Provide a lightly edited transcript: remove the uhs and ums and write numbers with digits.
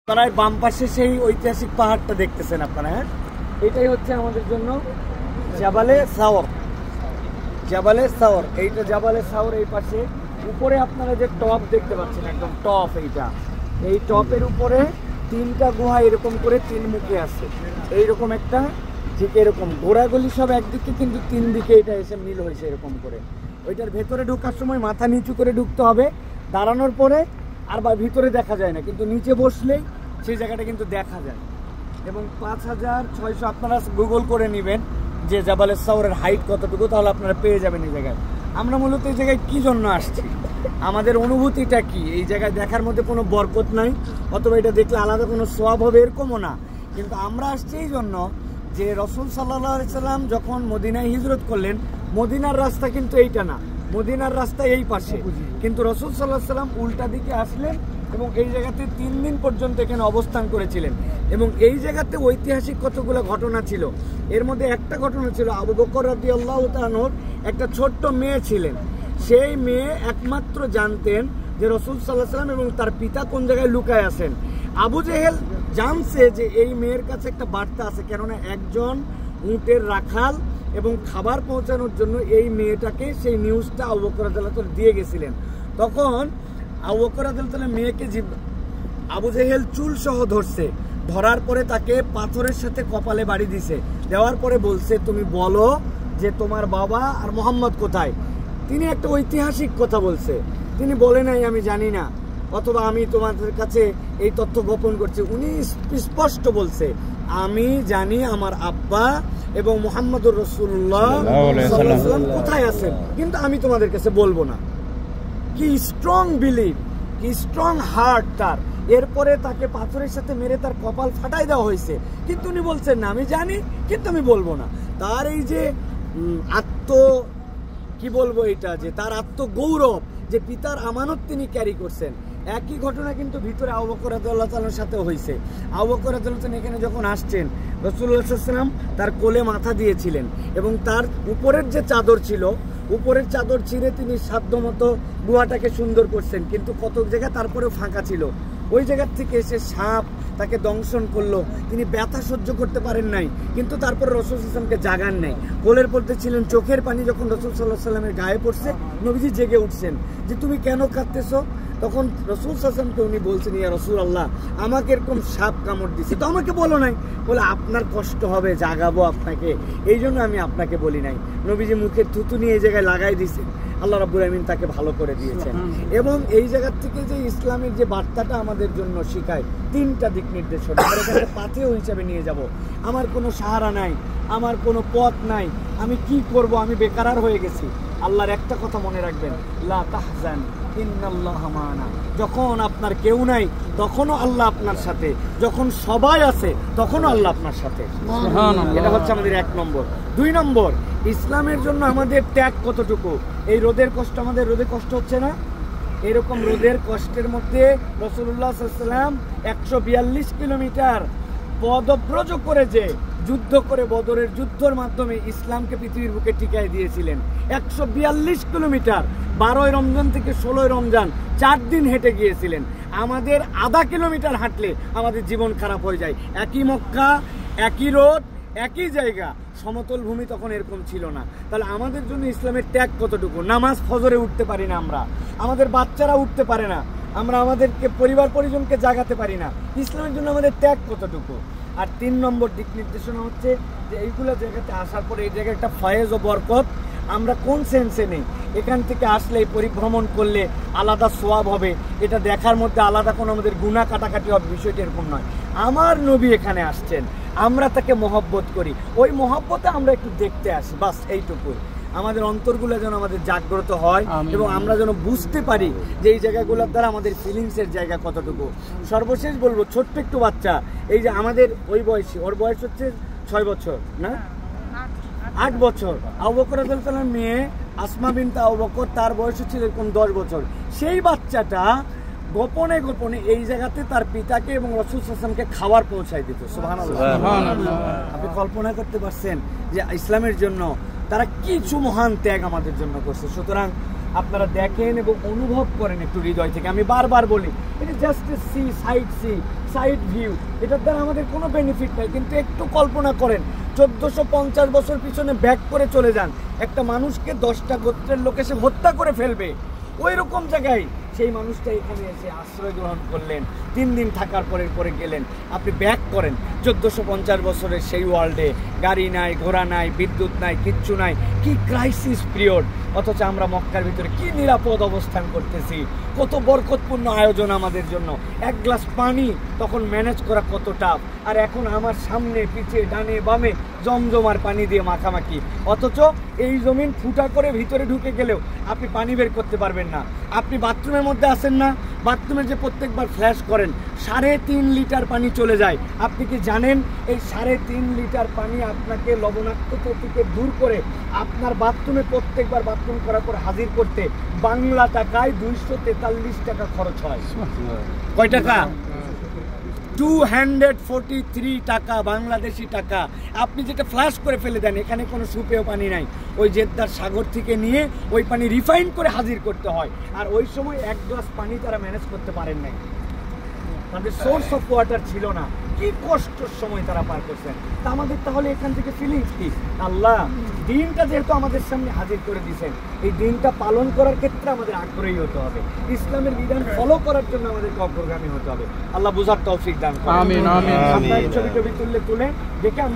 আপনারা বাম পাশে সেই ঐতিহাসিক পাহাড়টা দেখতেছেন আপনারা, হ্যাঁ, এটাই হচ্ছে আমাদের জন্য জাবালে সাওর। জাবালে সাওর, এইটা জাবালে সাওর। এই পাশে উপরে আপনারা যে টপ দেখতে পাচ্ছেন, একদম টপ, এই টপের উপরে তিনটা গুহা এরকম করে তিন মুখে আছে। এইরকম একটা ঠিক এরকম গোড়াগুলি সব একদিকে, কিন্তু তিন দিকে এটা এসে মিল হয়েছে এরকম করে। ওইটার ভেতরে ঢোকার সময় মাথা নিচু করে ঢুকতে হবে, দাঁড়ানোর পরে আর বা ভিতরে দেখা যায় না, কিন্তু নিচে বসলেই সেই জায়গাটা কিন্তু দেখা যায়। এবং 5600 আপনারা গুগল করে নেবেন যে জাবালে সাওরের হাইট কতটুকু, তাহলে আপনারা পেয়ে যাবেন এই জায়গায়। আমরা মূলত এই জায়গায় কী জন্য আসছি, আমাদের অনুভূতিটা কি, এই জায়গায় দেখার মধ্যে কোনো বরকত নাই, অথবা এটা দেখলে আলাদা কোনো সোয়াব হবে এরকমও না। কিন্তু আমরা আসছি এই জন্য যে রসুল সাল্লাল্লাহু আলাইহি সাল্লাম যখন মদিনায় হিজরত করলেন, মদিনার রাস্তা কিন্তু এইটা না, মদিনার রাস্তা এই পাশে, কিন্তু রসুল সাল্লাল্লাহু আলাইহি সাল্লাম উল্টা দিকে আসলেন এবং এই জায়গাতে 3 দিন পর্যন্ত এখানে অবস্থান করেছিলেন। এবং এই জায়গাতে ঐতিহাসিক কতগুলো ঘটনা ছিল। এর মধ্যে একটা ঘটনা ছিল, আবু বকর রাদিয়াল্লাহু তাআলা আনহুর একটা ছোট্ট মেয়ে ছিলেন। সেই মেয়ে একমাত্র জানতেন যে রসুল সাল্লাল্লাহু আলাইহি সাল্লাম এবং তার পিতা কোন জায়গায় লুকায় আছেন। আবু জেহেল জানছে যে এই মেয়ের কাছে একটা বার্তা আছে, কেননা একজন উটের রাখাল এবং খাবার পৌঁছানোর জন্য এই মেয়েটাকে সেই নিউজটা আবু বকর রাদিয়াল্লাহু তাআলা দিয়ে গেছিলেন। তখন আবু বকর রাদিয়াল্লাহু তাআলা মেয়েকে আবু জেহেল চুল সহ ধরছে, ধরার পরে তাকে পাথরের সাথে কপালে বাড়ি দিছে, দেওয়ার পরে বলছে তুমি বলো যে তোমার বাবা আর মোহাম্মদ কোথায়। তিনি একটা ঐতিহাসিক কথা বলছে, তিনি বলে নাই আমি জানি না, অথবা আমি তোমাদের কাছে এই তথ্য গোপন করছি। উনি স্পষ্ট বলছে আমি জানি আমার আব্বা এবং মুহাম্মদুর রাসূলুল্লাহ সাল্লাল্লাহু আলাইহি ওয়াসাল্লাম কোথায় আছেন, কিন্তু আমি তোমাদের কাছে বলবো না। কি স্ট্রং বিলিভ, কি স্ট্রং হার্ট তার। এরপরে তাকে পাথরের সাথে মেরে তার কপাল ফাটাই দেওয়া হয়েছে, কিন্তু উনি বলছেন না আমি জানি, কিন্তু আমি বলবো না। তার এই যে কি বলবো, এটা যে তার আত্মগৌরব, যে পিতার আমানত তিনি ক্যারি করছেন। একই ঘটনা কিন্তু ভিতরে আবু বকর রাদিয়াল্লাহু তাআলার সাথে হয়েছে। আবু বকর রাদিয়াল্লাহু তাআলা এখানে যখন আসছেন, রাসূলুল্লাহ সাল্লাল্লাহু আলাইহি ওয়াসাল্লাম তার কোলে মাথা দিয়েছিলেন এবং তার উপরের যে চাদর ছিল, উপরের চাদর ছিঁড়ে তিনি সাধ্যমতো গুহাটাকে সুন্দর করছেন, কিন্তু কত জায়গা তারপরেও ফাঁকা ছিল। ওই জায়গার থেকে এসে সাপ তাকে দংশন করলো, তিনি ব্যথা সহ্য করতে পারেন নাই, কিন্তু তারপর রসুল সাল্লাল্লাহু আলাইহি ওয়াসাল্লামকে জাগান নাই। কোলের পড়তে ছিলেন, চোখের পানি যখন রসুল সাল্লাল্লাহু আলাইহি ওয়াসাল্লামের গায়ে পড়ছে, নবীজি জেগে উঠছেন যে তুমি কেন কাঁদতেছো। তখন রসুল সাল্লাল্লাহু আলাইহি ওয়াসাল্লামকে উনি বলছেন ইয়া রাসূলুল্লাহ, আমাকে এরকম সাপ কামড় দিছে, তো আমাকে বলো নাই। বলে আপনার কষ্ট হবে, জাগাবো আপনাকে, এই জন্য আমি আপনাকে বলি নাই। নবীজি মুখের থুতু নিয়ে এই জায়গায় লাগাই দিয়েছেন, আল্লাহ রাব্বুল আমিন তাকে ভালো করে দিয়েছেন। এবং এই জায়গা থেকে যে ইসলামের যে বার্তাটা আমাদের জন্য শিখায়, 3টা দিক নির্দেশনা আমরা এখানে পাথেয় হিসাবে নিয়ে যাব। আমার কোনো সাহারা নাই, আমার কোনো পথ নাই, আমি কি করব, আমি বেকার হয়ে গেছি। আল্লাহর একটা কথা মনে রাখবেন, লা তাহজান ইন্নাল্লাহা মা'ানা। যখন আপনার কেউ নাই তখনও আল্লাহ আপনার সাথে, যখন সবাই আছে তখনও আল্লাহ আপনার সাথে। এটা হচ্ছে আমাদের 1 নম্বর। 2 নম্বর, ইসলামের জন্য আমাদের ত্যাগ কতটুকু। এই রোদের কষ্ট, আমাদের রোদে কষ্ট হচ্ছে না? এরকম রোদের কষ্টের মধ্যে রাসূলুল্লাহ সাল্লাল্লাহু আলাইহি ওয়াসাল্লাম 142 কিলোমিটার পদব্রজ করে যে যুদ্ধ করে, বদরের যুদ্ধের মাধ্যমে ইসলামকে পৃথিবীর বুকে টিকায় দিয়েছিলেন। 142 কিলোমিটার, 12ই রমজান থেকে 16ই রমজান 4 দিন হেঁটে গিয়েছিলেন। আমাদের আধা কিলোমিটার হাঁটলে আমাদের জীবন খারাপ হয়ে যায়। একই মক্কা, একই রোদ, একই জায়গা, সমতল ভূমি তখন এরকম ছিল না। তাহলে আমাদের জন্য ইসলামের ত্যাগ কতটুকু। নামাজ ফজরে উঠতে পারি না আমরা, আমাদের বাচ্চারা উঠতে পারে না, আমরা আমাদেরকে পরিবার পরিজনকে জাগাতে পারি না। ইসলামের জন্য আমাদের ত্যাগ কতটুকু। আর 3 নম্বর দিক নির্দেশনা হচ্ছে যে এইগুলো জায়গাতে আসার পরে এই জায়গায় একটা ফয়েজ ও বরকত আমরা কোন সেন্সে নেই। এখান থেকে আসলে, পরিভ্রমণ করলে আলাদা সোয়াব হবে, এটা দেখার মধ্যে আলাদা কোনো আমাদের গুনাহ কাটাকাটি হবে, বিষয়টি এরকম নয়। আমার নবী এখানে আসছেন, আমরা তাকে মহব্বত করি, ওই মহব্বতে আমরা একটু দেখতে আসি, বাস এইটুকু। আমাদের অন্তরগুলো যেন আমাদের জাগ্রত হয় এবং আমরা যেন বুঝতে পারি যে এই জায়গাগুলোর দ্বারা আমাদের ফিলিংসের জায়গা কতটুকু। সর্বশেষ বলবো, ছোট্ট একটু বাচ্চা, এই যে আমাদের ওই বয়সী, ওর বয়স হচ্ছে 6 বছর না 8 বছর। আবু বকর রাদিয়াল্লাহু তাআলার মেয়ে আসমা বিনতে আবু বকর, তার বয়স ছিল এরকম 10 বছর। সেই বাচ্চাটা গোপনে গোপনে এই জায়গাতে তার পিতাকে এবং রাসূল সাল্লাল্লাহু আলাইহি ওয়াসাল্লামকে খাবার পৌঁছায় দিত। সুবহানাল্লাহ। আপনি কল্পনা করতে পারছেন যে ইসলামের জন্য তারা কিছু মহান ত্যাগ আমাদের জন্য করছে। সুতরাং আপনারা দেখেন এবং অনুভব করেন একটু হৃদয় থেকে। আমি বারবার বলি, এটা জাস্ট সাইড ভিউ, এটার দ্বারা আমাদের কোনো বেনিফিট নাই। কিন্তু একটু কল্পনা করেন, 1450 বছর পিছনে ব্যাক করে চলে যান, একটা মানুষকে 10টা গোত্রের লোক এসে হত্যা করে ফেলবে, ওই রকম জায়গায় সেই মানুষটা এখানে এসে আশ্রয় গ্রহণ করলেন, 3 দিন থাকার পরে গেলেন। আপনি ব্যাক করেন 1450 বছরের সেই ওয়ার্ল্ডে, গাড়ি নাই, ঘোড়া নাই, বিদ্যুৎ নাই, কিচ্ছু নাই, কি ক্রাইসিস পিরিয়ড। অথচ আমরা মক্কার ভিতরে কি নিরাপদ অবস্থান করতেছি, কত বরকতপূর্ণ আয়োজন আমাদের জন্য। এক গ্লাস পানি তখন ম্যানেজ করা কত টাফ, আর এখন আমার সামনে পিছে ডানে বামে জমজমার পানি দিয়ে মাখামাখি। অথচ এই জমিন ফুটা করে ভিতরে ঢুকে গেলেও আপনি পানি বের করতে পারবেন না। আপনি বাথরুমের মধ্যে আসেন না, বাথরুমে যে প্রত্যেকবার ফ্ল্যাশ করেন 3.5 লিটার পানি চলে যায়। আপনি কি জানেন এই 3.5 লিটার পানি আপনাকে লবণাক্ততা থেকে দূর করে আপনার বাথরুমে প্রত্যেকবার বাথরুম করার পর হাজির করতে বাংলা টাকায় 243 টাকা খরচ হয়। কয় টাকা? 243 টাকা বাংলাদেশি টাকা। আপনি যেটা ফ্লাশ করে ফেলে দেন, এখানে কোনো সুপেয় পানি নাই, ওই জেদ্দার সাগর থেকে নিয়ে ওই পানি রিফাইন করে হাজির করতে হয়। আর ওই সময় 1 গ্লাস পানি তারা ম্যানেজ করতে পারেন নাই, তাদের সোর্স অফ ওয়াটার ছিল না। কি কষ্টের সময় তারা পার করছেন। তা আমাদের তাহলে এখান থেকে ফিলিংস কি? আল্লাহ দিনটা যেহেতু আমাদের সামনে হাজির করে দিয়েছেন, এই দিনটা পালন করার ক্ষেত্রে আমাদের আগ্রহী হতে হবে, ইসলামের বিধান ফলো করার জন্য আমাদেরকে অগ্রগামী হতে হবে। আল্লাহ বুঝার তৌফিক দান করুন। আমিন আমিন। আমরা ছবি তুলে দেখে আমরা